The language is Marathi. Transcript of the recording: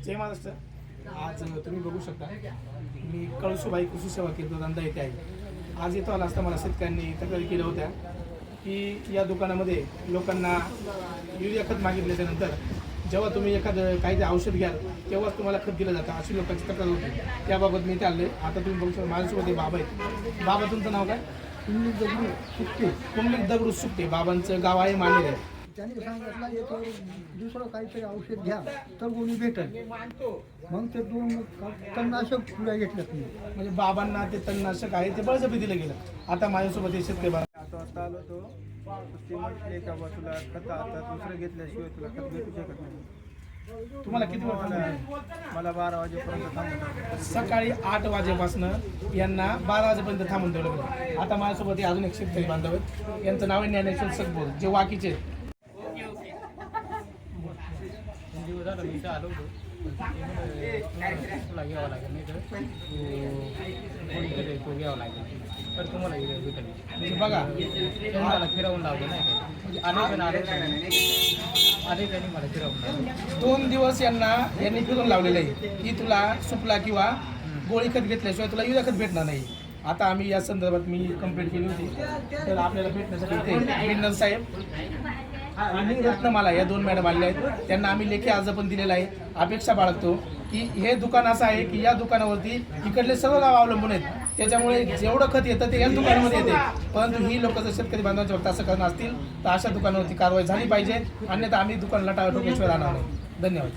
जय महाराष्ट्र. आज तुम्ही बघू शकता मी कळसुबाई कृषी सेवा केंद्र धंदा येथे आहे. आज इथं आला असता मला शेतकऱ्यांनी तक्रारी केल्या होत्या की या दुकानामध्ये लोकांना युरिया खत मागितल्याच्यानंतर जेव्हा तुम्ही एखादं काहीतरी औषध घ्याल तेव्हाच तुम्हाला खत दिलं जातं अशी लोकांची तक्रार होती. त्याबाबत मी इथे आले. आता तुम्ही बघू शकता माझ्यासोबत हे बाबा आहेत. बाबा तुमचं नाव काय? कुंडलिक दगडू सुट्टे. कुंडलिक दगडू सुट्टे. बाबांचं गाव आहे मानेर आहे. त्यांनी सांगितलं याच्यावर दुसरं काहीतरी औषध घ्या तर कोणी भेटेल. मग ते 2 तणनाशक पुऱ्या घेतल्या तुम्ही. म्हणजे बाबांना ते तणनाशक आहे ते बळजबरी दिलं गेलं. आता माझ्यासोबत हे शेतकरी बाबा आता आलो तो ते म्हटले का बा तुला खत आता दुसरं घेतल्याशिवाय तुला खत भेटू शकत नाही. तुम्हाला किती वेळ थांबायचं? मला 12 वाजेपर्यंत थांबवलं. सकाळी 8 वाजेपासून यांना 12 वाजेपर्यंत थांबून ठेवलं गेलं. आता माझ्यासोबत हे अजून एक शेतकरी बांधव आहेत. यांचं नाव आहे ज्ञानेश्वर सकबोल जे वाकीचे आहेत. दिवस झाला मी आलो होतो तुला घ्यावं लागेल नाही तर तो घ्यावं लागेल तर तुम्हाला भेटेल. म्हणजे बघा मला फिरवून लावलं नाही का म्हणजे अनेकांनी मला फिरवून लावलं. 2 दिवस यांनी फिरून लावलेलं आहे की तुला सुपला किंवा गोळी खत घेतल्याशिवाय तुला युरिया खत भेटणार नाही. आता आम्ही या संदर्भात मी कंप्लेंट केली होती तर आपल्याला भेटण्यासाठी इथे बिंडल साहेब आणि रत्नमाला या 2 मॅडम आलेल्या आहेत. त्यांना आम्ही लेखी अर्ज पण दिलेला आहे. अपेक्षा बाळगतो की हे दुकान असं आहे की या दुकानावरती इकडले सर्व गाव अवलंबून आहेत. त्याच्यामुळे जेवढं खत येतं ते याच दुकानामध्ये येते. परंतु ही लोक जर शेतकरी बांधवांच्या वरती असं करणार असतील तर अशा दुकानावरती कारवाई झाली पाहिजे. अन्यथा आम्ही दुकानाला टाळा ठोक्याशिवाय राहणार नाही. धन्यवाद.